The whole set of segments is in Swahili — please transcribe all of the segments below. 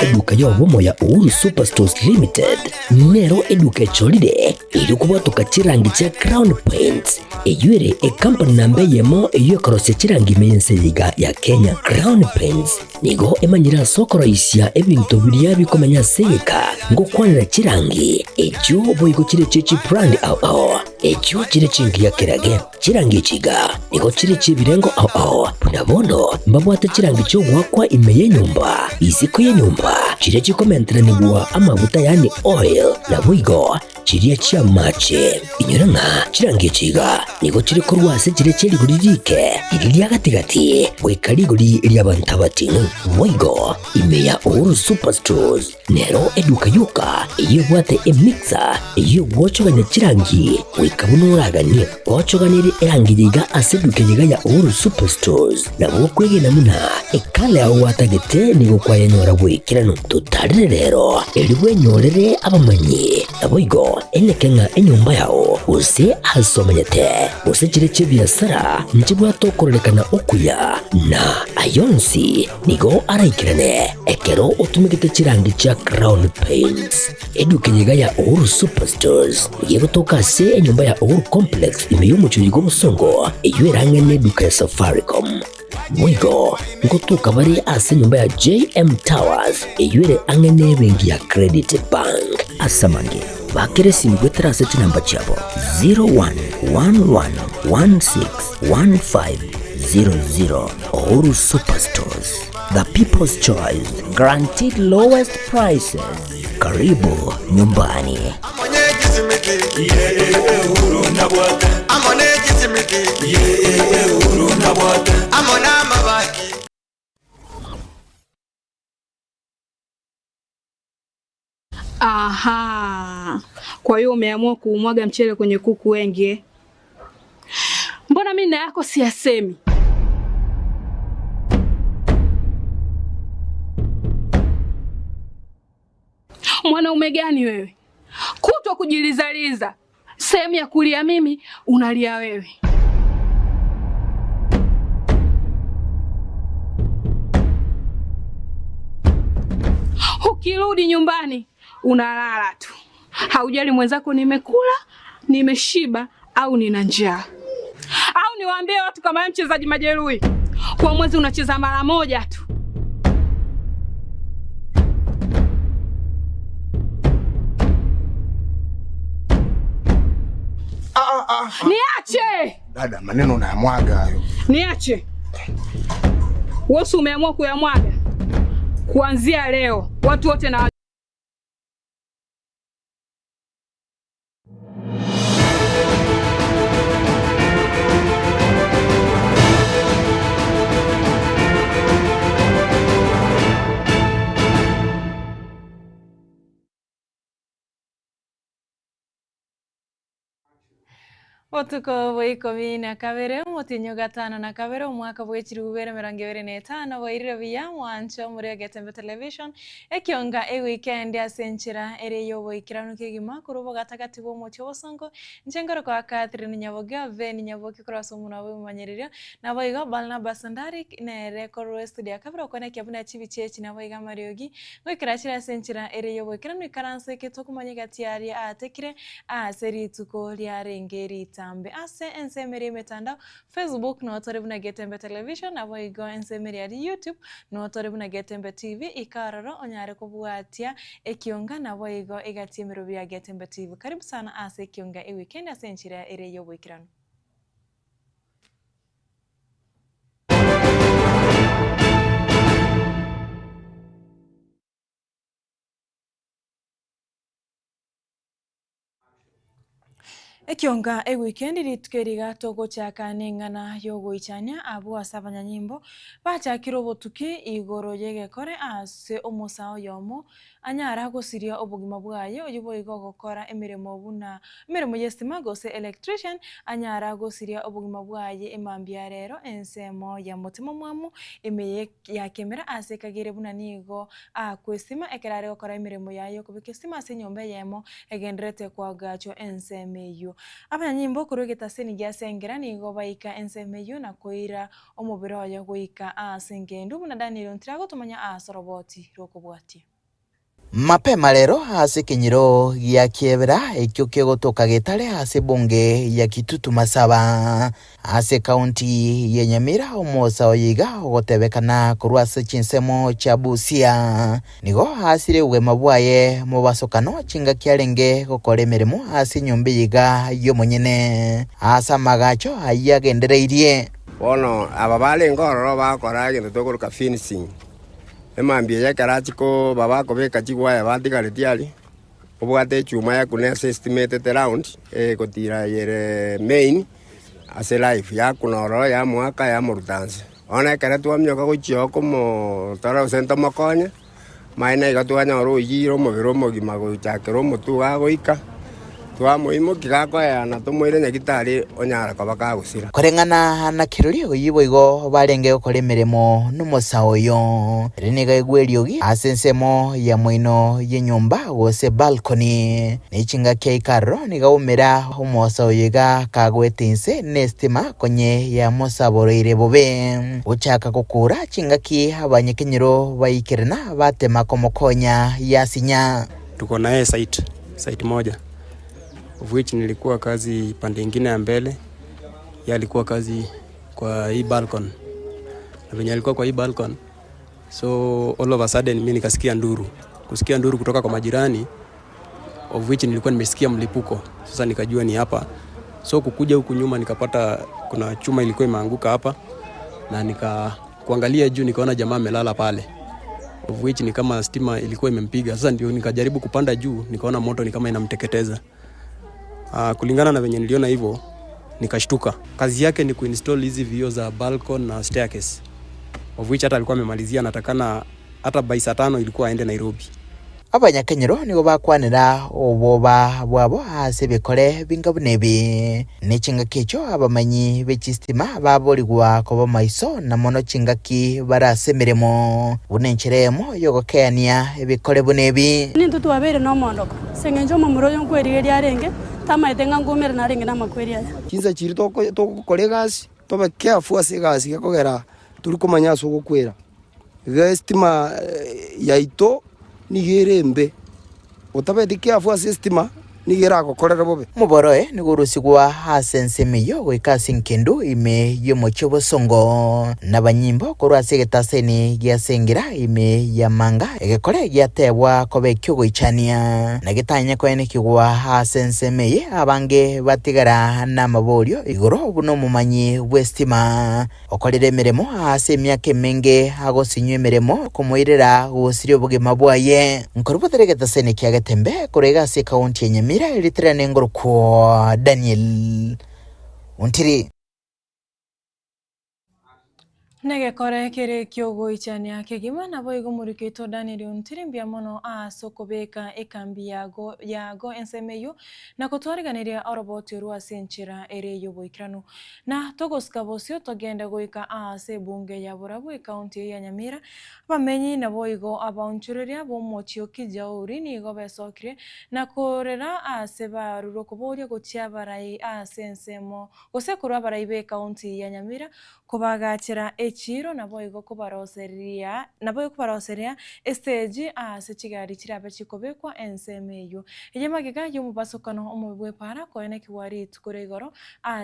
eduka yobo ya Uhuru Superstores Limited nero eduka cholide ili kubatuka chirangi cha Crown Paints eyure company nambe yemo iyo korose chirangi meyense yiga ya Kenya. Crown Paints nigo emanyira sokoro isya ebintu biriya bikomanya seka ngo kwanira chirangi ejo boyiko chire chichi brand ao ejo chire chingi ya kerage chirangi chiga nigo chire chibirengo ao punabono mbabwata chirangi cyo gwakwa imeye nyumba iziko ye nyumba chire chikomentera nigwa amavuta yani oil na bwigo chiriya chia mache inyuranga chirangi chiga nigo chire korwase chire chiri guririke iriya gatigati wekariguri lyabantabati bwigo imeya Uhuru Superstores nero eduka yuka iyo bwate emixer iyo gwochoganya chirangi wikabunuragani gwochoganire erangi yiga aseduke yiga ya Uhuru Superstores nabo kwegena muna ekale aho watagete nigo kwayanyora gwikirano tutarire rero elibwe nyorere abamanyi nabwigo enekenga enyumba yao use hasomanyete use chire chibiasara njibwa tokorekana okuya na ayonsi nigo araikirane ekero utumikite chirangi cha Crown Paints eduke yiga ya Uhuru Superstores yego tokase enyumba ya Uhuru Complex imeyumucho yigo busongo eyuerange neduka ya Safaricom mwigo ngotuka bari ase nyumba ya JM Towers eyuere angene bengi ya Credit Bank asamange bakere simgwe terase chinamba chabo 0111161500 Uhuru Superstores, the people's choice, guaranteed lowest prices. Karibu nyumbani. Aha. Kwa hiyo umeamua kuumwaga mchele kwenye kuku wengi. Mbona mimi na yako siyasemi? Mwanaume gani wewe? Kutwa kujilizaliza. Sehemu ya kulia mimi, unalia wewe. Ukirudi nyumbani, unalala tu. Haujali mwenzako nimekula, nimeshiba au nina njaa. Au niwaambie watu kama wewe mchezaji majeruhi. Kwa mwezi unacheza mara moja tu. Niache! Dada, maneno unayamwaga hayo. Niache. Wewe umeamua kuyamwaga. Kuanzia leo watu wote na Otuko boikomi na kabere motinyo gatano na kabere umwaka bwechiri ubere mirongo ibiri na etano boirire biya mwancho muri Getembe Television ekionga weekend asenchira ere yo boikirano kigima kurubo gatagati bo mocho bosongo nchengoro kwa Catherine Nyaboga Veni Nyaboki kroso muna bo manyerira na boiga balna basandari ne record studio kabere kone kyabuna chibichechi na boiga mariogi gwikirachira asenchira ere yo boikirano ikaranse ketokumanye gatiari atekire seri tuko liarengeri tambe ase ensemeri metanda Facebook no torebuna Getembe Television abo igo ensemeri ari YouTube no torebuna Getembe TV ikararo onyare kubwatia ekionga nabo igo igatimiro bya Getembe TV. Karibu sana ase ekionga weekend asenchira ere yo bwikirano. Ekionga weekend ritukeriga togo chakanengana yo goichanya abo asabanya nyimbo bachakira obotuki igoro yegekore ase omosao yomo anyara gosiria obugima bwayo oyibo igo gokora emiremo buna emiremo yestima gose electrician anyara gosiria obugima bwaye emambia rero ensemo ya mutimo mwamu emeye yakemera ase kagere buna nigo kwestima ekerare gokora emiremo yayo kubikestima ase nyombe yemo egendrete kwa gacho ensemeyo ensemeyo abanyimbo kurugeta senigia sengera nigo baika ensemeyo na koira omubiro oyo goika asengendu buna Daniel Ntirago tumanya asoroboti rokobwati mapema rero hasi kinyiro gya kiebera ekyo kegotoka getare hasi bunge ya Kitutu Masaba hasi kaunti ya Nyamira omosa oyiga ogotebekana kurwase chinsemo cha Busia nigo hasi rewe mabwaye mu basokano chinga kyarenge gokore mirimo hasi nyumbi yiga yo munyene asa magacho ayagendereirie bono ababale ngororo bakora gendo tokuruka finishing emambia ya karachiko babako beka chigwa ya batigale tiali obwate chuma ya kunesa estimated round kotira yere main ase life ya kunoro ya mwaka ya murutanse ona kare twamyoka gochio komo tara senta makonya maina igatwanya ro yiro mobiro mogima gochakero mutu agoika twamoimo kigako ya na tumwire nyagitari onyara kabaka gusira korengana na kiruri oyibo igo barenge okore mirimo numusaoyo riniga igweriogi asensemo ya mwino yenyumba gose balcony nichinga keikaro niga umira umusaoyiga kagwetinse nestima konye ya musaboroire bobe uchaka kukura chingaki abanyekenyiro baikirana batema komokonya yasinya tuko naye site moja of which nilikuwa kazi pande nyingine ya mbele ya alikuwa kazi kwa hii balcony na venye alikuwa kwa hii balcony so all of a sudden mimi nikasikia nduru kutoka kwa majirani of which nilikuwa nimesikia mlipuko sasa nikajua ni hapa so kukuja huku nyuma nikapata kuna chuma ilikuwa imeanguka hapa na kuangalia juu nikaona jamaa amelala pale of which ni kama stima ilikuwa imempiga sasa ndio nikajaribu kupanda juu nikaona moto ni kama inamteketeza. Kulingana na venye niliona hivyo nikashtuka. Kazi yake ni kuinstall hizi vioo za balcony na staircase. Of which hata alikuwa amemalizia natakana hata by saa 5 ilikuwa aende Nairobi. Abanyakenyero nigo bakwanira oboba bwabo hase bikore bingabunebi nichinga kicho abamanyi bechistima baborigwa koba maiso na mono chingaki barasemeremo bunencheremo yogokenia ebikore bunebi nintu twabere no mondoko sengenjo mamuro yonkwerige arenge tamaitenga ngumere na renge na makweri aya kinza chiri to kolegasi toba careful asigasi gakogera turi kumanya so gukwera estima yaito nigerembe otabedikia afwa systema nigera gokorera bobe muboroe nigurusigwa hasensemiyo gwikasinkendu ime yomochobo songo nabanyimbo korwase getaseni giasengira ime yamanga egekore giatebwa kobe kyogo ichania nagitanya kwene kigwa hasensemeye abange batigara na maborio igoro buno mumanyi westima okorere miremo hase myake menge agosinywe miremo komoirera gosirio bugema bwaye nkorubotere getaseni kiagetembe korega se county yenye Mira ilitira nengoro kwa Daniel Untiri Nege kore kere kyogo ichania kegima na boigo muriketo Daniel Untiri mbia mono soko beka ekambi yago ensemeyo na kutwariganiria oroboti ruwa senchira ere yobo ikranu na togoska bosio togenda goika se bunge ya Burabu county ya Nyamira bamenyi na boigo abaunchureria bomochio kijauri ni go besokre na korera se baruro koboria gochia barai sensemo gosekura barai be county ya Nyamira kubagachira echiro na boigo kubaroseria stage se chigari chirabe chikobekwa ensemeyo ejemagiga yumubasokano omubwe para koene kiwari tukoregoro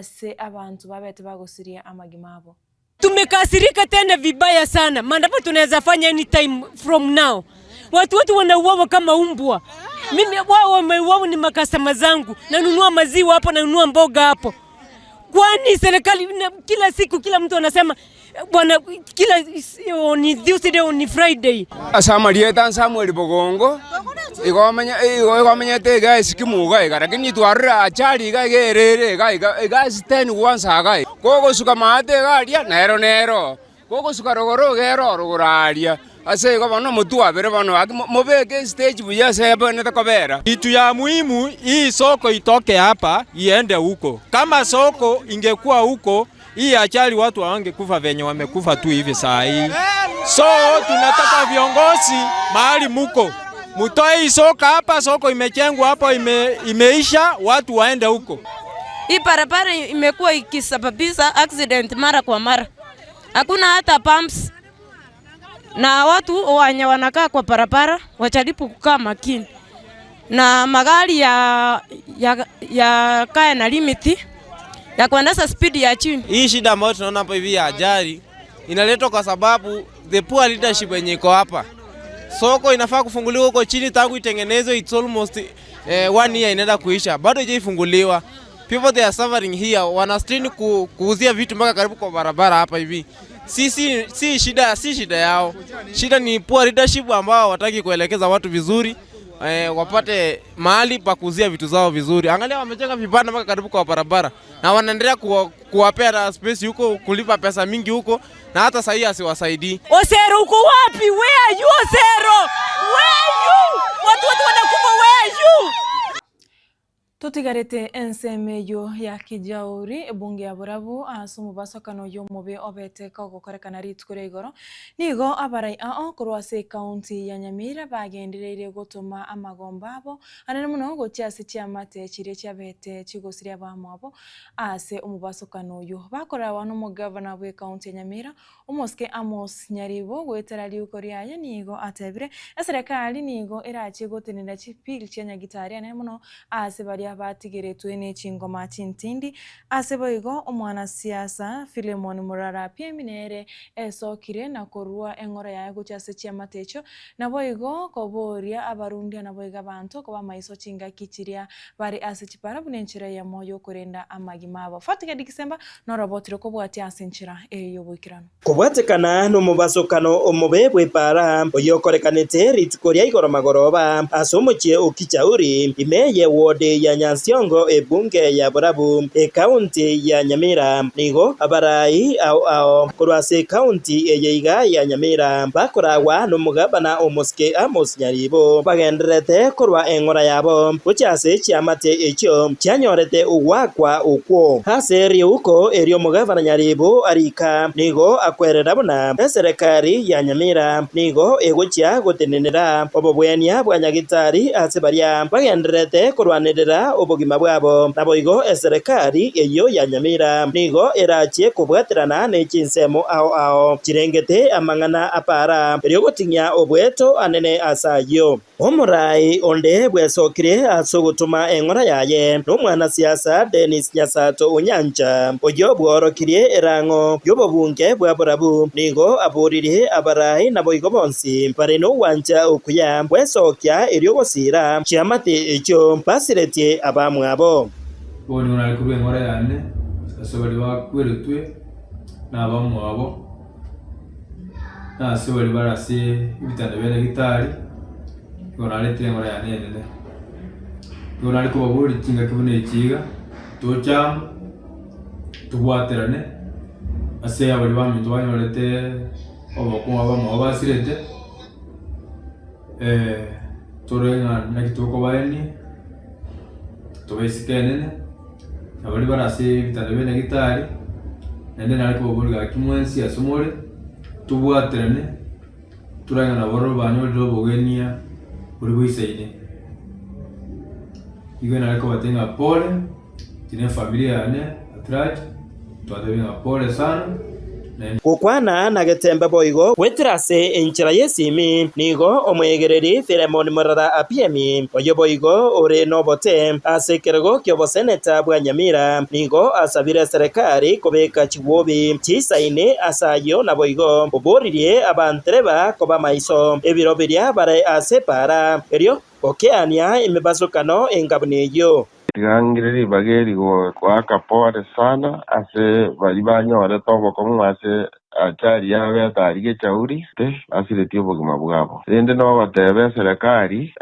se abantu babete bagosiria amagimabo. Tumekasirika tena vibaya sana. Mandapo tunaweza fanya anytime from now. Watu wanauawa kama umbwa. Mimi wao ni makastoma zangu. Nanunua maziwa hapo, nanunua mboga hapo. Kwani serikali kila siku kila mtu anasema bwana kila ni Tuesday ni Friday. Asamalieta Samuel Bogongo. Igomenya te guys kimuga lakini twarira achali ga gerere ga stand once ga gogo suka mate garia nero gogo suka rogoro gero rogoraria ase go bano mutu abere bano mobeke stage buya sebe ne takobera. Kitu ya muhimu hii soko itoke hapa iende huko. Kama soko ingekuwa huko hii achali watu wangekufa venye wamekufa tu hivi saa hii. So tunataka viongozi mahali muko mutoe soko hapa, soko imechengwa hapa imeisha, watu waende huko. Hii barabara imekuwa ikisababisha accident mara kwa mara. Hakuna hata pumps. Na watu wenye wanakaa kwa barabara wajaribu kukaa makini. Na magari ya kaya na limiti ya kuendesha speed ya chini. Hii shida ambayo tunaona hapa hivi ya ajali inaletwa kwa sababu the poor leadership yenye iko hapa. Soko inafaa kufunguliwa huko chini tangu itengenezwe, it's almost 1 year inaenda kuisha. Bado haijafunguliwa. People they are suffering here, wanastrain kuuzia vitu mpaka karibu kwa barabara hapa hivi. Si shida yao. Shida ni poor leadership ambao hawataki kuelekeza watu vizuri. Wapate mahali pa kuuzia vitu zao vizuri. Angalia wamejenga vibanda mpaka karibu kwa barabara na wanaendelea kuwapea space huko, kulipa pesa mingi huko, na hata sasa asiwasaidii. Osero uko wapi? Where are you Osero? Where are you? Watu wanakufa, where are you? Tutigarete ensemeyo ya Kijauri ebunge ya Burabu asumu basokano yo mobe obete kogokorekana ritukure igoro nigo abarai ao kurwase county ya Nyamira bagendereire gutuma amagomba abo anene muno gochiase chiamate chire chiabete chigosiria bamwabo ase umubasokano yo bakora wano mu governor we county ya Nyamira Omoske Amos Nyaribo gwetera liukoria ya nigo atebire serikali nigo irachi gotenera chipil chenya gitari anene muno ase bari batigeretwe n'ekingoma cy'intindi aseboigo omwana siasa Philemon Murara pia minere esokire na korua engora ya gucyase cy'amatecho naboigo koboria abarundi naboiga abantu ko bamaiso cinga kichiria bari ase chipara bunenchira ya moyo kurenda amagima abo fatika dikisemba no robotiro ko bwati asenchira eyo bwikirano kubwatekana no mubasokano omubebwe para oyokorekanete ritukoria igoro magoroba asomochie okichauri imeye wode ya Nyansiongo ebunge ya Burabu county ya Nyamira nigo abarai ao kurwase county eyeiga ya Nyamira bakorawa no mugabana Omoske Amos Nyaribo bagenderete kurwa engora yabo kucyase cyamate ekyo cyanyorete uwakwa ukwo haseri uko eryo mugabana Nyaribo arika nigo akwerera buna serikali ya Nyamira nigo egochya gotenenera obobwenya bwanyagitari asebaria bagenderete kurwanirira obogima bwabo naboigo serikali eyo ya Nyamira nigo erachye kubwaterana n'ekinsemo ao kirengete amangana apara eryo gotinya obweto anene asayo omurai onde bwesokire asogutuma engora yaye n'omwana siasa Dennis Nyasato Onyanja oyo bworokirie erango yobobunge bwa Burabu nigo aburire abarai naboigo bonsi bare no wanja okuya bwesokya eryo gosira cyamate ekyo basirete abamwabo boni unali kubwe ngora yane asobali bakweretwe n'abamwabo asobali barase ibitanda bene gitari ngora lete ngora yane nene ngora liko baburi kinga kibune kiga tocham tubwaterane ase abali bamintu banyorete obokuma bamwabo basirete torenga nakitoko bayeni tobesikenene abali barase bitanda bene gitari nende nariko bobulga kimwensi asomore tubwaterane turanga na boro banyorero bogenia uri buisaide igo nariko batenga pole tine familia yane atraj twadebenga pole sana kukwana na getembe boigo wetrase enchira yesimi nigo omwegereri Philemon Murara apiemi oyo boigo ore nobote asekerego kyobo seneta bwa Nyamira nigo asabire serikali kobeka chiwobi chisaine asayo na boigo oboririe abantreba koba maiso ebiro biria bare asepara eryo okeania imebasukano engabuneyo Tigangiriri bageri kwa kapore sana ase bali banyore tobo komu ase achari yawe atarige chauri te asile tiyo bwabo ende no batebe serikali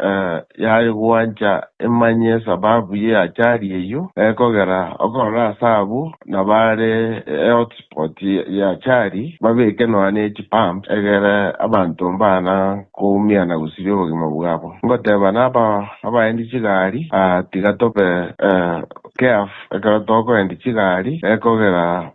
yari guanja emanye sababu ye achari eyo ekogera okora sabu na bare hotspot ya achari babeke no ane chipam egere abantu mbana kumia na gusibyo bwabo ngoteba naba abaendi chigari tigatope kef ekarotoko endi chigari ekogera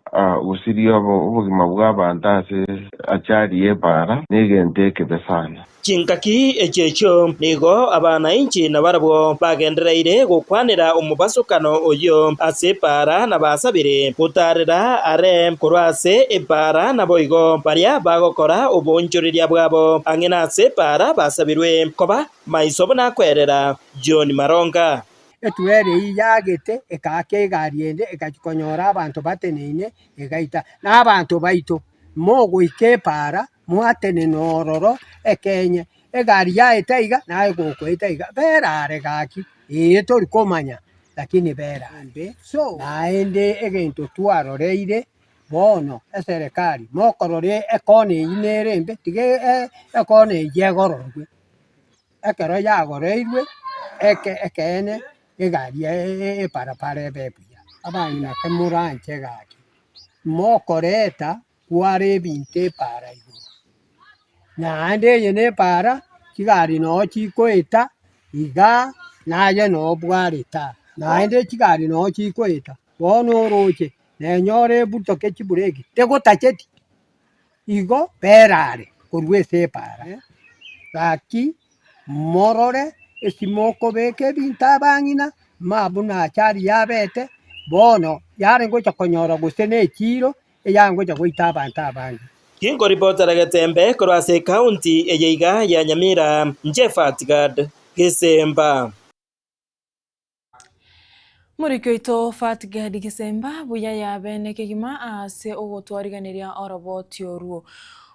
usirio ubugima bw'abantu ase achari yebara nigenteke besana chinkaki echecho nigo abananchi na barabo bagendereire gukwanira umubasukano oyo ase para na basabire gutarira are kurwase epara na boigo baria bagokora ubonjuriria bwabo ang'ina ase para basabirwe koba maisobo na kwerera John Maronga etuere yagete ekake gariende ekachikonyora abantu bateneine egaita na abantu baito mogo ikepara muatene nororo ekenye egari ya etaiga na egoko etaiga berare gaki tori komanya lakini berambe so naende egento twaroreire bono eserikali mokorore ekone inerembe tige ekone yegororwe ekero yagoreirwe ekene egari para bebia abana kemuranche gaki mokoreta kware binte para iguru naende yene para kigari no chikoeta iga naye no bwareta naende kigari no chikoeta bono roche nenyore buto kechibureki tegotacheti igo perare kurwese para gaki morore esimoko beke binta bangina mabuna chari yabete bono yare ngocha konyora gusene chiro eyango cha goita abantu abangi kingo reporter Gatembe korase county eyeiga ya Nyamira Jeffat Gad Gisemba Murikoito Fatgad Gisemba buya ya bene kegima ase ogotwariganiria oroboti oruo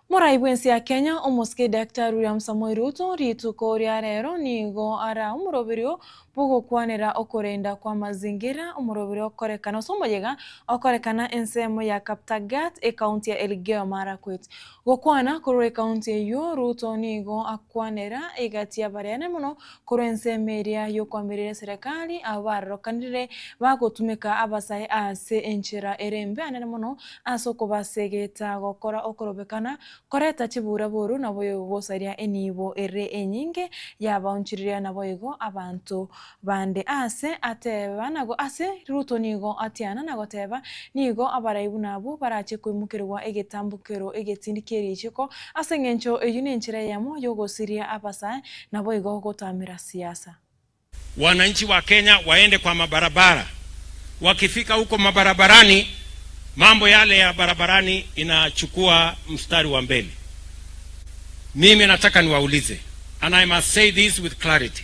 Muraibwensi ya Kenya omoske Dr. William Samoei Ruto rituko ria rero nigo ara umurobirio bugo kwanera okorenda kwa mazingira umurobirio okorekana somoyega okorekana ensemo ya Kaptagat county ya Elgeyo Marakwet gokwana kore county yo Ruto nigo akwanera igatia barene muno kore ensemeria yo kwamirire serikali abarokanire bagotumika abasai ase enchira erembe anene muno asoko basegeta gokora okorobekana koreta chibura boru na boyo bosaria enibo ere enyinge yabaunchiriria na boyego abantu bande ase ateba nago ase Ruto nigo atiana nago teba nigo abaraibu nabo barache kwimukirwa egetambukero egetindikeri chiko asengencho eyunenchira yamo yogosiria abasa na boyego gotamira siasa. Wananchi wa Kenya waende kwa mabarabara. Wakifika huko mabarabarani mambo yale ya barabarani inachukua mstari wa mbele. Mimi nataka niwaulize, and I must say this with clarity.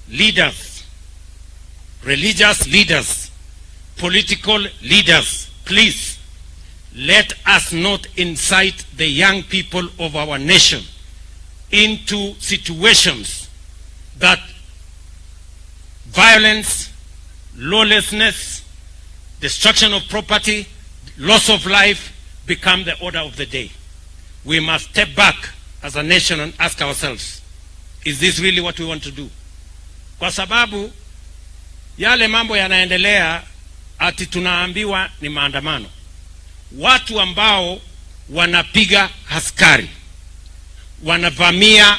Leaders, religious leaders, political leaders, please let us not incite the young people of our nation into situations that violence, lawlessness, destruction of property, loss of life become the order of the day. We must step back as a nation and ask ourselves, is this really what we want to do? Kwa sababu yale mambo yanaendelea ati tunaambiwa ni maandamano. Watu ambao wanapiga askari, wanavamia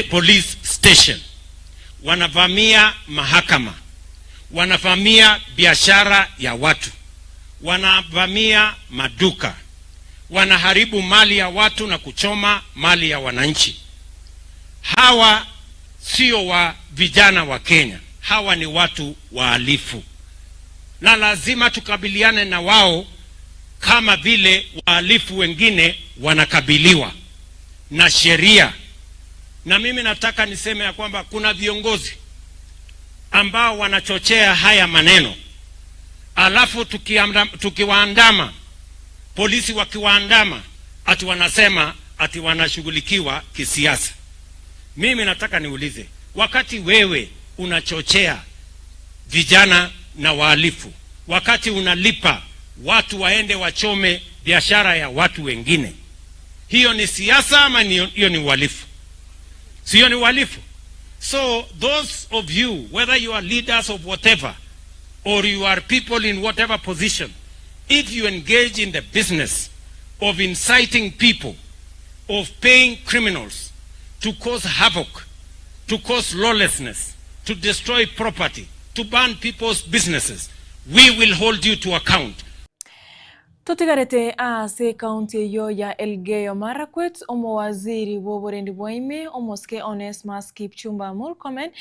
police station, wanavamia mahakama, wanavamia biashara ya watu, wanavamia maduka, wanaharibu mali ya watu na kuchoma mali ya wananchi. Hawa sio wa vijana wa Kenya, hawa ni watu wahalifu, na lazima tukabiliane na wao kama vile wahalifu wengine wanakabiliwa na sheria. Na mimi nataka niseme ya kwamba kuna viongozi ambao wanachochea haya maneno, alafu tukiwaandama, polisi wakiwaandama, ati wanasema ati wanashughulikiwa kisiasa. Mimi nataka niulize, wakati wewe unachochea vijana na wahalifu, wakati unalipa watu waende wachome biashara ya watu wengine, hiyo ni siasa ama hiyo ni uhalifu? Sio ni uhalifu? So those of you, whether you are leaders of whatever, or you are people in whatever position, if you engage in the business of inciting people, of paying criminals to cause havoc, to cause lawlessness, to destroy property, to burn people's businesses, we will hold you to account. Totigarete ase kaunti yo ya Elgeyo Marakwet omowaziri woborendi bwaime omoske Onesmus Kipchumba Murkomen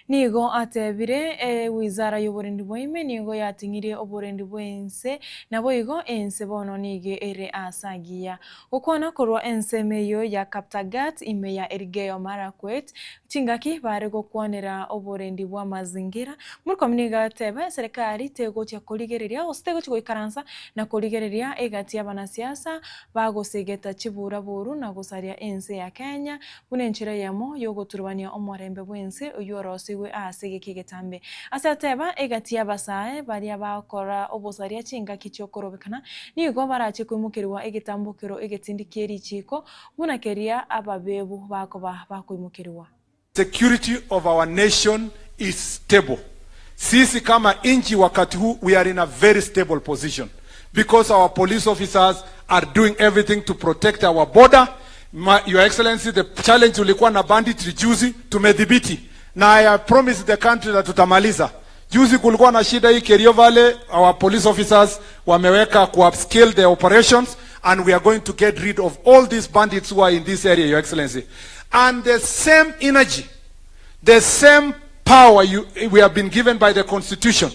nigo atebire wizara yoborendi bwaime nigo yatingirie oborendi bwense nabo igo ense bono nige ere asagia ukona korwa ense meyo ya Kaptagat ime ya Elgeyo Marakwet chingaki bare gokwanera oborendi bwa mazingira Murkomen niga tebe serikali tegocha koligereria ostego chikoikaransa na koligereria egati y'abanasiasa bagosegeta kibura boru na gusaria ense ya Kenya bunenchira yamo yo guturubania omorembe bwense uyorosigwe asege kigetambe asateba egati y'abasae bari abakora obosaria chinga kichokorobekana nigo barache kwimukirwa egetambukiro egetindikeri chiko bunakeria ababebu bakoba bakwimukirwa. Security of our nation is stable. Sisi kama inchi wakati huu we are in a very stable position. Because our police officers are doing everything to protect our border. Your Excellency, the challenge ulikuwa na banditry juzi tumedhibiti. Na I promise the country that tutamaliza. Juzi kulikuwa na shida hii Kerio Valley, our police officers wameweka ku-upscale their operations and we are going to get rid of all these bandits who are in this area, Your Excellency. And the same energy, the same power we have been given by the Constitution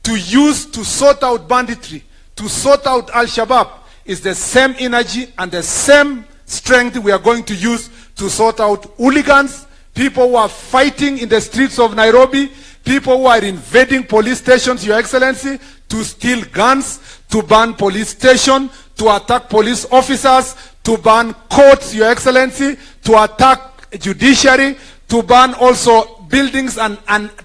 to use to sort out banditry, to sort out Al-Shabaab, is the same energy and the same strength we are going to use to sort out hooligans, people who are fighting in the streets of Nairobi, people who are invading police stations, Your Excellency, to steal guns, to burn police station, to attack police officers, to burn courts, Your Excellency, to attack judiciary, to burn also buildings and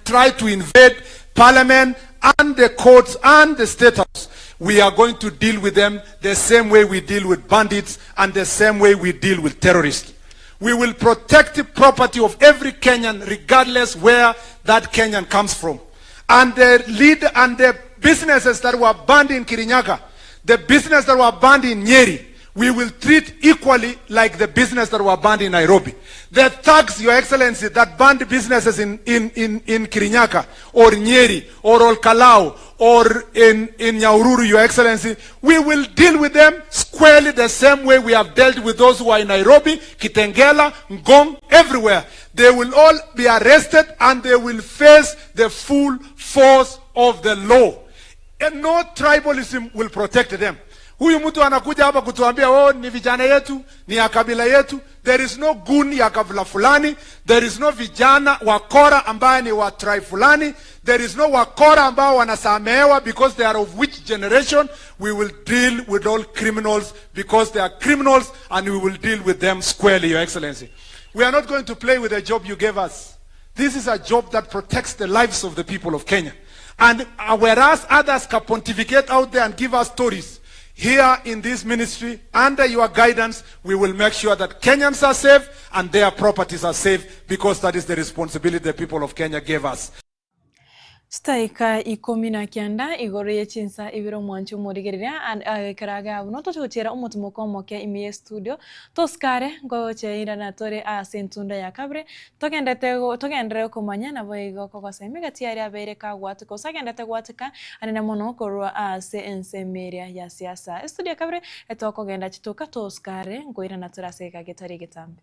try to invade parliament and the courts and the state house. We are going to deal with them the same way we deal with bandits and the same way we deal with terrorists. We will protect the property of every Kenyan regardless where that Kenyan comes from. And the businesses that were banned in Kirinyaga, the business that were banned in Nyeri, we will treat equally like the business that were banned in Nairobi. The thugs, Your Excellency, that banned businesses in Kirinyaga or Nyeri or Olkalau or in Nyahururu, Your Excellency, we will deal with them squarely the same way we have dealt with those who are in Nairobi, Kitengela, Ngong, everywhere. They will all be arrested and they will face the full force of the law. And no tribalism will protect them. Huyu mtu anakuja hapa kutuambia oh ni vijana yetu, ni ya kabila yetu. There is no gun ya kabila fulani. There is no vijana wakora ambaye ni wa tribe fulani. There is no wakora ambao wanasamehewa because they are of which generation. We will deal with all criminals because they are criminals and we will deal with them squarely, Your Excellency. We are not going to play with the job you gave us. This is a job that protects the lives of the people of Kenya. And whereas others can pontificate out there and give us stories, here in this ministry, under your guidance, we will make sure that Kenyans are safe and their properties are safe because that is the responsibility the people of Kenya gave us. Staika ikomina kianda igoro yechinsa ibiro mwanchu morigeria karaga unoto chochera umutumuko moke ime studio toskare ngoche ira na tore a sentunda ya kabre togendere komanya na boigo kokosa megati ari abere ka gwatu kosagendete gwatika anena mono korwa a sense meria ya siasa studio kabre etoko genda chituka toskare ngoira na tore aseka getari getambe.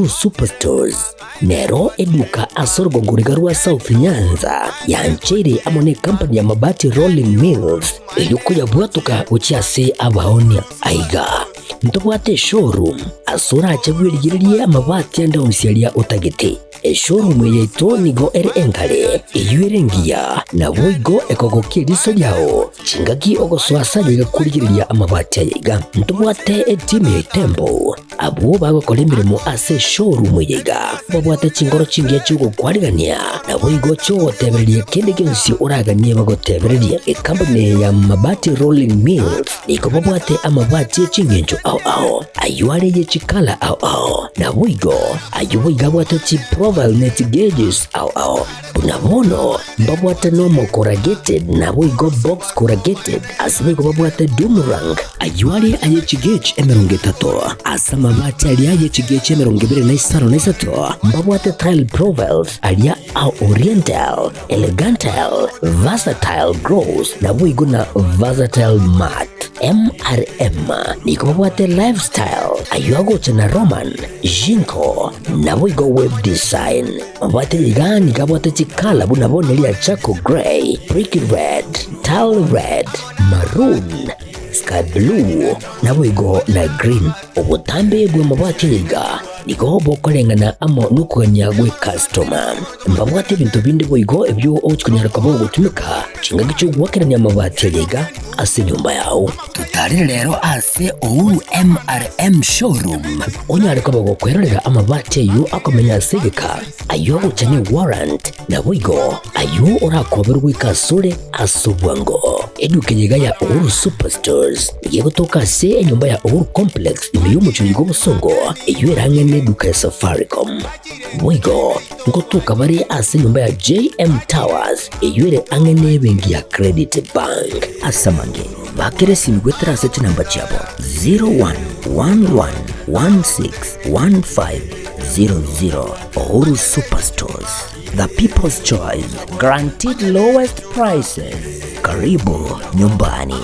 Superstores nero eduka asorgo ngurigarwa South Nyanza yanchere amone company ya mabati Rolling Mills eyuko yabwatuka uchiase abaonia aiga ntobwate showroom asura achagwirigirie amabati anda usialia utagete showroom yeto nigo engale eyuerengia na boigo ekogokiriso yao chingaki ogoswasa yega kurigiria amabati aiga ntobwate team Tembo abo bagakora imirimo ase showroom yiga babwate chingoro chingia chugo kwarigania na boigo chotebereria kende gensi uraganie bagotebereria company ya mabati rolling mills niko babwate amabati chingenjo ao ayuare ye chikala ao na boigo ayuiga bwate chi profile net gauges ao bunabono babwate normal corrugated na boigo box corrugated asibigo babwate Dumarang ayuare aye chigage emerongetato asama mabati alia ye chigage emerongibere na isaro na isato babwate tile profiles alia au oriental elegantal versatile grows na boigo na versatile mat MRM niko babwate lifestyle ayuago chana Roman Jinko na boigo web design babwate ligani kabwate chikala bunabonelia Chaco Grey, Brick Red, Tile Red, Maroon, Sky Blue na boigo na green ubutambe gwe mabwate liga niko bokolengana amo nukuganya gwe customer mbabwate bintu bindi boigo ebyo okunyara kabo gutumika chinga gicho gwakeranya mabwate liga ase nyumba yao tutari rero ase Uhuru MRM showroom onyare kabo gukwerera amabwate yu akomenya segeka ayo uchane warrant na boigo ayo urakoberwa kasure asubwango eduke yiga ya Uhuru Superstores igiye gutoka se enyumba ya Uhuru Complex imiyumucho yigo busongo iyo irangene duka ya Safaricom boigo ngotuka bari ase nyumba ya JM Towers iyo ire angene bengi ya Credit Bank asamange bakere simigwetera se namba chabo 0111161500 Uhuru Superstores, the people's choice, guaranteed lowest prices. Karibu nyumbani.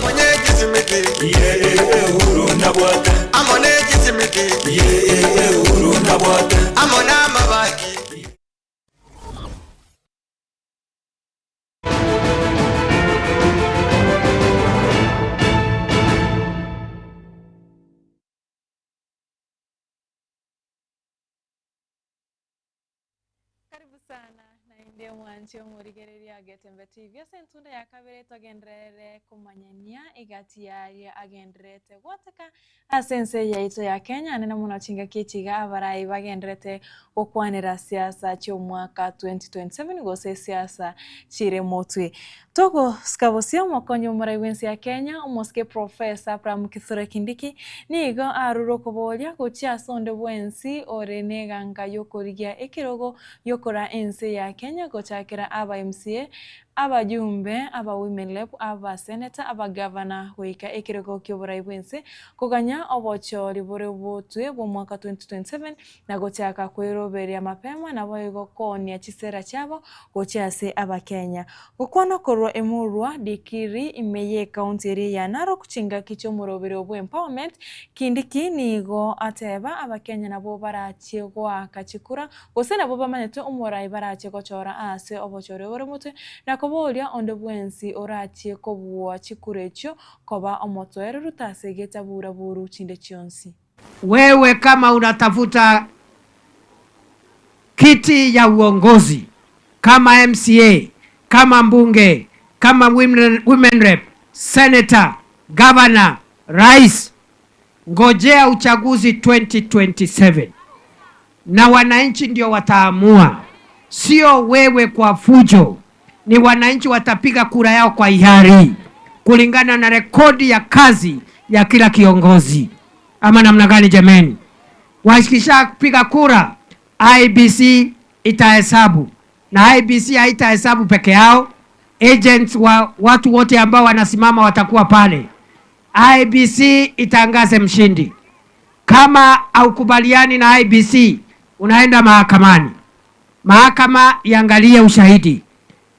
sana na ndio mwancho murigereria Getembe TV sentunda ya kabere togendrere kumanyania igati ya agendrete wataka asense yaito ya Kenya nena muno chinga kichiga abarai bagendrete okwanira siasa cyo mwaka 2027 gose siasa chire motwe togo skavosia mwakonyo murai wensi ya Kenya umoske professor Pram Kithure Kindiki nigo aruro kobolia gochia sonde wensi orenega ngayokorigia ekirogo yokora ense ya Kenya gochakira aba MCA aba jumbe aba women rep aba senator aba governor hoika ekirego kyoborai bwense kuganya obochori bore botwe bo mwaka 2027 na gochaka kweroberia mapema na boigo konia chisera chabo gochase aba Kenya gukwana korwa emurwa dikiri imeye county area ya Narok kuchinga kicho murobere obo empowerment Kindiki nigo ateba aba Kenya nabo barachie gwa kachikura gosena bo bamanete umurai barachie gochora ase obochore bore mutwe na kobolia onde bwensi orachie kobuwa chikurecho koba omotwere rutasegeta bura buru chinde chionsi. Wewe kama unatafuta kiti ya uongozi kama MCA, kama mbunge, kama women rep, senator, governor, rais, ngojea uchaguzi 2027 na wananchi ndio wataamua, sio wewe kwa fujo. Ni wananchi watapiga kura yao kwa hiari kulingana na rekodi ya kazi ya kila kiongozi. Ama namna gani jameni? Wakisha piga kura, IBC itahesabu, na IBC haitahesabu peke yao, agents wa watu wote ambao wanasimama watakuwa pale. IBC itangaze mshindi. Kama haukubaliani na IBC, unaenda mahakamani. Mahakama iangalie ushahidi.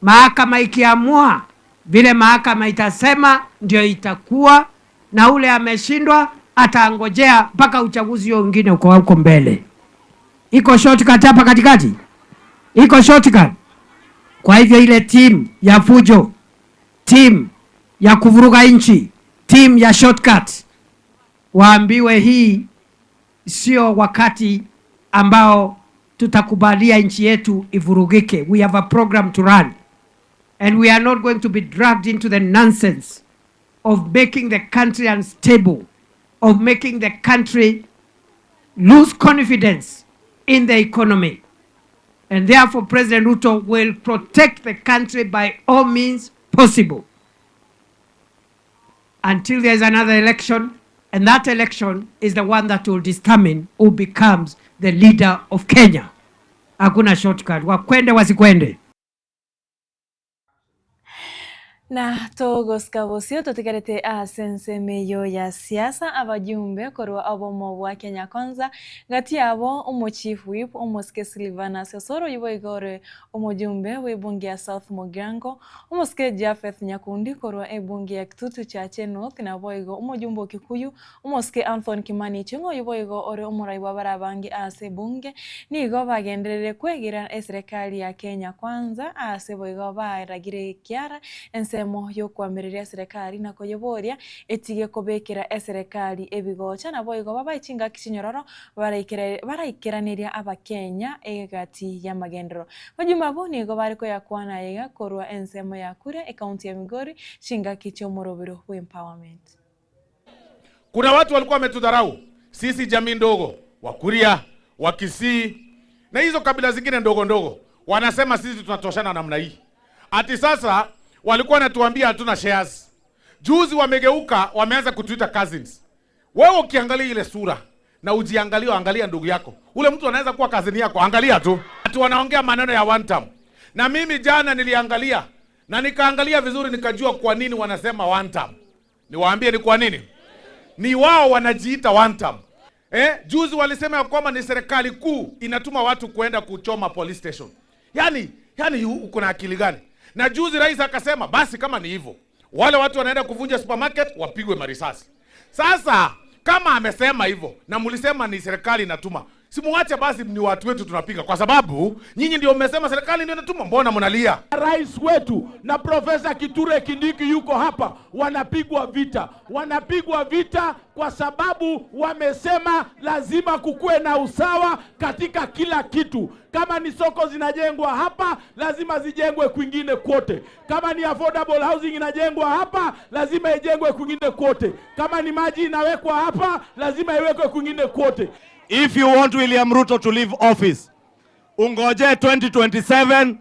Mahakama ikiamua vile mahakama itasema ndio itakuwa, na ule ameshindwa ataangojea mpaka uchaguzi mwingine uko huko mbele. Iko shortcut hapa katikati. Iko shortcut. Kwa hivyo ile team ya fujo, team ya kuvuruga nchi, team ya shortcut, waambiwe hii sio wakati ambao tutakubalia nchi yetu ivurugike. We have a program to run. And we are not going to be dragged into the nonsense of making the country unstable, of making the country lose confidence in the economy. And therefore, President Ruto will protect the country by all means possible until there's another election, and that election is the one that will determine who becomes the leader of Kenya. Hakuna shortcut. Wakwende wasikwende. Na togoska bosio totigarete asense meyo ya siasa abajumbe korwa abomo bwa Kenya Kwanza gati yabo umuchief whip umuske Silvana Sosoro yubo igore umujumbe webunge ya South Mugirango umuske Jafeth Nyakundi korwa ebunge ya Kitutu Chache North na boigo umujumbe Kikuyu umuske Anthony Kimani Chingo yubo igo ore umurai wa barabangi ase bunge nigo bagenderere kwegira serikali ya Kenya Kwanza ase boigo baragire kiara ense yo kwamiria serikali na koyoboria etige kobekera serikali ebigocha na boigo babaicinga kicinyororo baraikiraniria abakenya egati ya magendero bajuma bo nigo bariko yakwana yega korwa ensemo ya kure county ya Migori cinga kicho morobero empowerment. Kuna watu walikuwa wametudharau sisi jamii ndogo Wakuria, Wakisii na hizo kabila zingine ndogo ndogo, wanasema sisi tunatoshana namna hii. Ati sasa walikuwa wanatuambia hatuna shares. Juzi wamegeuka, wameanza kutuita cousins. Wewe ukiangalia ile sura na angalia ndugu yako, ule mtu anaweza kuwa cousin yako, angalia tu. Ati wanaongea maneno ya one term. Na mimi jana niliangalia na nikaangalia vizuri, nikajua kwa nini wanasema one term. Niwaambie ni kwa nini? Ni wao wanajiita one term. Juzi walisema ya kwamba ni serikali kuu inatuma watu kuenda kuchoma police station. Yani uko na akili gani? Na juzi rais akasema basi kama ni hivyo, wale watu wanaenda kuvunja supermarket wapigwe marisasi. Sasa kama amesema hivyo na mulisema ni serikali inatuma, simuache basi ni watu wetu tunapiga, kwa sababu nyinyi ndio mmesema serikali ndio inatuma, mbona mnalia? Rais wetu na Profesa Kithure Kindiki yuko hapa, wanapigwa vita kwa sababu wamesema lazima kukue na usawa katika kila kitu. Kama ni soko zinajengwa hapa, lazima zijengwe kwingine kote. Kama ni affordable housing inajengwa hapa, lazima ijengwe kwingine kote. Kama ni maji inawekwa hapa, lazima iwekwe kwingine kote. If you want William Ruto to leave office, ungoje 2027,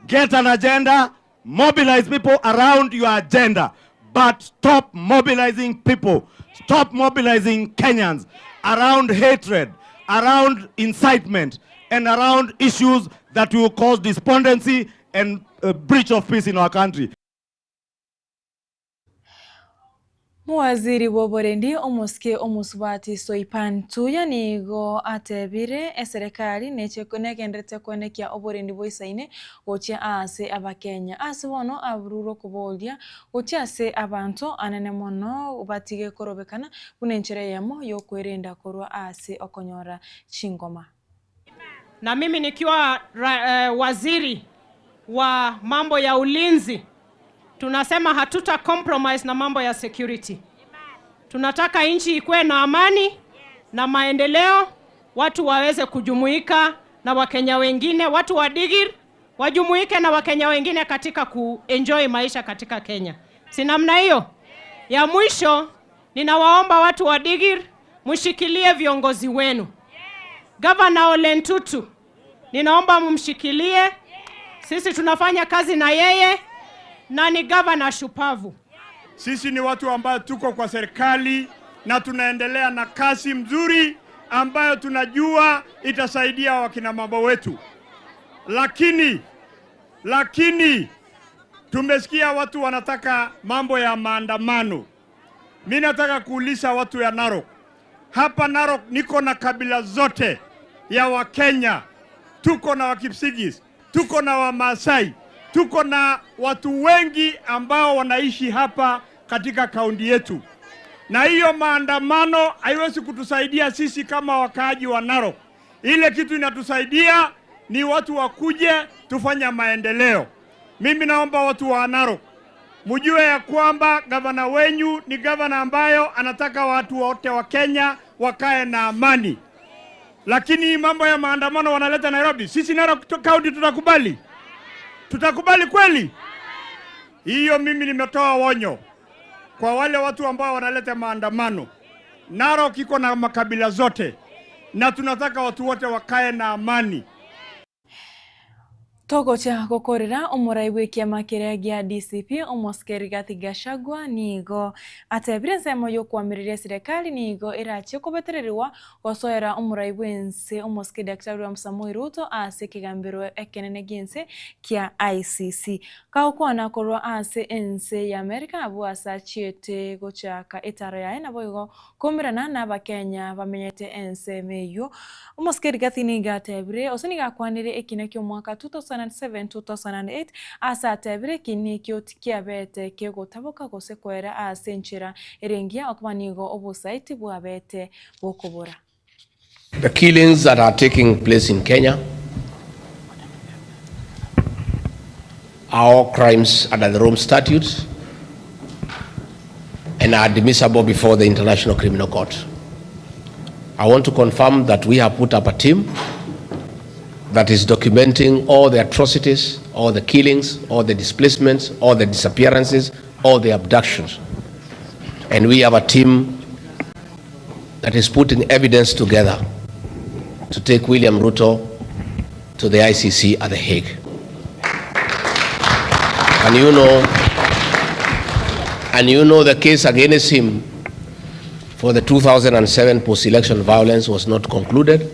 get an agenda, mobilize people around your agenda, but stop mobilizing people, stop mobilizing Kenyans around hatred, around incitement, and around issues that will cause despondency and a breach of peace in our country. Muwaziri woborendi omuske omusubati Soipan Tuya nigo atebire serikali negendete kwenekia oborendi boisaine gochia ase abakenya ase bono abururo kubolya gochia ase abantu anene mono batige korobekana bunenchere yamo yokwerinda korwa ase okonyora chingoma. Na mimi nikiwa waziri wa mambo ya ulinzi, tunasema hatuta compromise na mambo ya security. Tunataka nchi ikuwe na amani na maendeleo, watu waweze kujumuika na Wakenya wengine, watu wa Digir wajumuike na Wakenya wengine katika kuenjoy maisha katika Kenya. Si namna hiyo? Ya mwisho, ninawaomba watu wa Digir mshikilie viongozi wenu. Governor Ole Ntutu, ninaomba mumshikilie. Sisi tunafanya kazi na yeye na ni governor shupavu. Sisi ni watu ambao tuko kwa serikali na tunaendelea na kazi mzuri ambayo tunajua itasaidia wakina mama wetu. Lakini tumesikia watu wanataka mambo ya maandamano. Mimi nataka kuuliza watu ya Narok. Hapa Narok niko na kabila zote ya Wakenya. Tuko na Wakipsigis, tuko na Wamasai, tuko na watu wengi ambao wanaishi hapa katika kaunti yetu. Na hiyo maandamano haiwezi kutusaidia sisi kama wakaaji wa Narok. Ile kitu inatusaidia ni watu wakuje tufanya maendeleo. Mimi naomba watu wa Narok mjue ya kwamba gavana wenyu ni gavana ambayo anataka watu wote wa Kenya wakae na amani. Lakini mambo ya maandamano wanaleta Nairobi. Sisi Narok County tutakubali? Tutakubali kweli? Hiyo mimi nimetoa onyo kwa wale watu ambao wanaleta maandamano. Narok iko na makabila zote. na tunataka watu wote wakae na amani. Togo cha gokorera omuraibu kiama kiria gia DCP Omosike Rigathi Gachagua nigo atebire nsemo yo kwamiriria serikali nigo irachi kubetererwa gosoera omuraibu ense Omosike Dr. William Samoei Ruto ase kigambiro ekenene gense kia ICC kaukwana korwa ase ense ya America abu asachiete gochaka etaro yae na boigo kumirana na bakenya bamenyete ense meyo Omosike Rigathi niga atebire osiniga kwanire ekine kyo mwaka 2007-2008 asa atebire kini kiotikia bete kego taboka gose kwera asenchira erengia okmanigo obusaiti bwabete bokobora. The killings that are taking place in Kenya are all crimes under the Rome Statutes and are admissible before the International Criminal Court. I want to confirm that we have put up a team that is documenting all the atrocities, all the killings, all the displacements, all the disappearances, all the abductions. And we have a team that is putting evidence together to take William Ruto to the ICC at The Hague. And you know the case against him for the 2007 post-election violence was not concluded.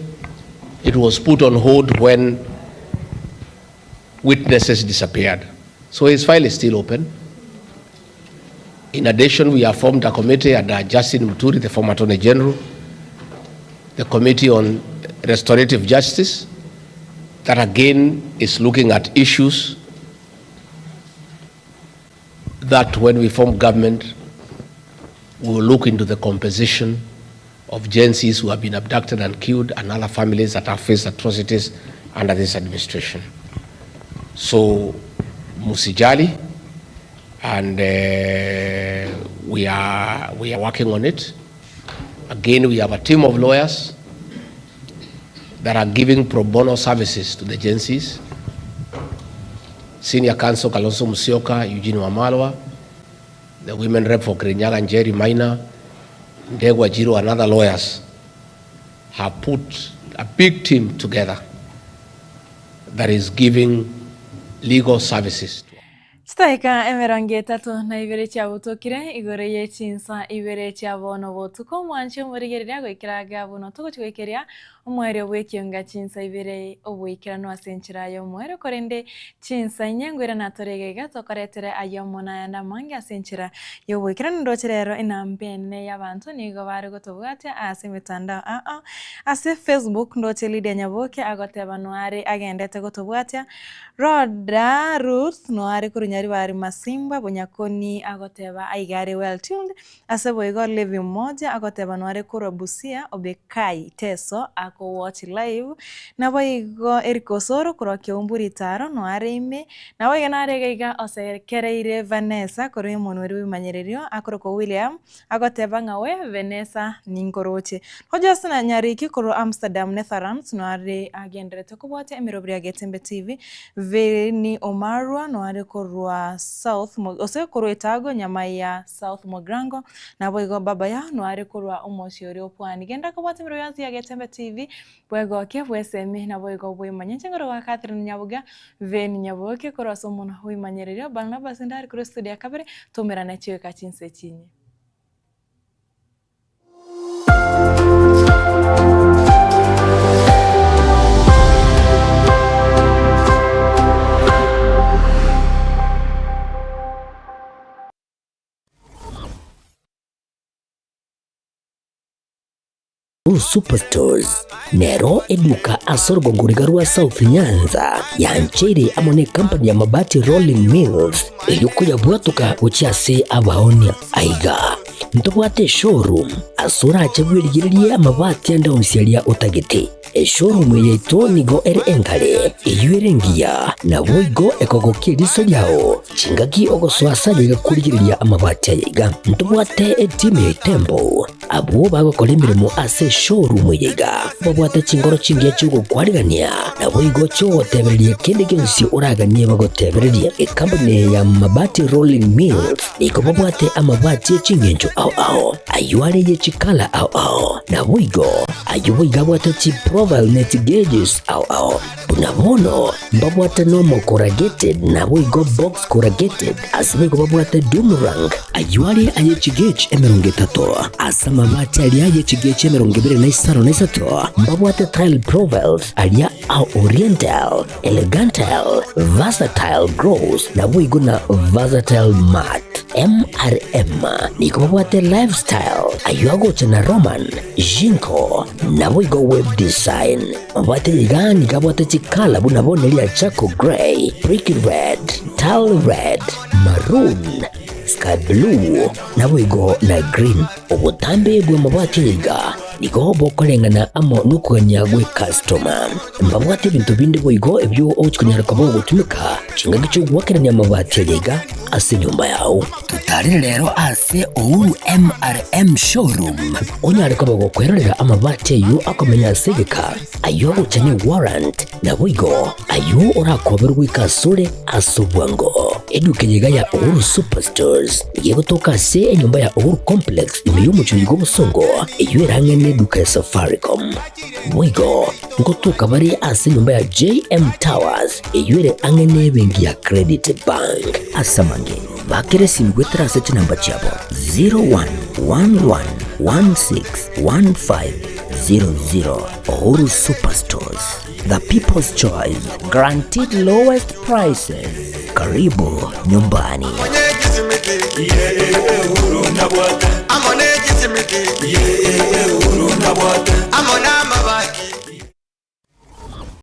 It was put on hold when witnesses disappeared. So his file is still open. In addition, we have formed a committee under Justin Muturi, the former Attorney General, the Committee on Restorative Justice, that again is looking at issues that when we form government, we will look into the compensation of Gen Zs who have been abducted and killed and other families that have faced atrocities under this administration. So, musijali, and we are working on it. Again, we have a team of lawyers that are giving pro bono services to the Gen Zs. Senior Counsel Kalonzo Musyoka, Eugene Wamalwa, the women rep for Kirinyaga and Jerry Maina, Ndegwa Jiro and other lawyers have put a big team together that is giving legal services. Staika emerange tatu na ibere cha butokire igore yechinsa ibere cha bono botuko mwanche murigerira gwikiraga bono tuko chwekeria omwere bwekionga chinsa ibere obwikira no asenchira yo mwere korende chinsa nyangwira na toregega tokoretere ayomona yanda manga asenchira yo bwikira ndocherero inampene y'abantu nigo bari gotobwate ase mitanda ase Facebook ndocheride nyaboke agoteba noare agendete gotobwate Roda Ruth noare kurunyari bari Masimba Bunyakoni agoteba aigare well tuned asebo igo levi mmoja agoteba noare kurobusia Obekai Teso ako watch live na boigo Eriko Soro kuroke umburi taro noare ime na boigo naregeiga osekereire Vanessa kuri monweri bimanyererio akoroko William agoteba ngawe Vanessa ningoroche hojasna nyariki kuro Amsterdam Netherlands noare agendrete kubote emirobri agetembe TV Veni Omarwa noare korwa South ose korwa etago nyama ya South Mogrango na boigo baba ya noare korwa omoshori opwani genda kubata miro yanzi ya Getembe TV boigo ke bweseme na boigo bwimanye ngoro wa Catherine Nyabuga Veni Nyabuke korwa somona huimanyerero Barnabas ndari kuri studio ya kabere tomera na chiwe kachinse chinye. Superstores Nero eduka asorgo ngurigarua South Nyanza yanchere amone company ya mabati Rolling Mills eyuko ya bwatuka uchiase abaonia aiga ntobwate showroom asura achagwirigirie amabati anda usialia utagete showroom yeto nigo engale eyuerengia na boigo ekogokiriso lyao chingaki ogoswasa yega kurigiria amabati aiga ntobwate team Tembo abo bagakora imirimo ase showroom yiga babwate chingoro chingiye cyugo kwarigania nabo igo cyo tebererie kindi gensi uraganie bagotebererie company ya mabati rolling mills niko babwate amabati chingenjo ao ayuare ye chikala ao nabo igo ayubo igabwate chi profile net gauges ao bunabono babwate normal corrugated nabo igo box corrugated asime ko babwate Dumarang ayuare aye chigage emeronge tato asama mabati aliaye chigage emeronge bere na isaro na isato babwate tile profiles alia au oriental elegantal versatile gross nabo igo na versatile mat MRM niko babwate lifestyle ayuago chana Roman Jinko nabo igo web design babwate yigani kabwate chikala bunabone lia Chaco Grey, Brick Red, Tile Red, Maroon, Sky Blue nabo igo na green obutambe bwe mabwate yiga niko bokorengana amo nukuganya gwe customer mbabwate bintu bindi boigo ebyo ochikunyara kabo gutumika chinga gicho gwakeranya amabati yiga ase nyumba yao tutari rero ase MRM showroom onyare kabo gukwerera amabati yu akomenya asegeka ayo gucanye warrant nabo igo ayo urakoberwa ikasure asubwango eduke yiga ya Uhuru Superstores igiye gutoka se enyumba ya Uhuru Complex imiyo mucyugo busongo iyo irangene duka ya Safaricom wigo ngotuka bari ase nyumba ya JM Towers iyo ire angene bengi ya Credit Bank asamange bakere simgwe trase chinamba chabo 0111161500 Uhuru Superstores, the people's choice, guaranteed lowest prices. Karibu nyumbani.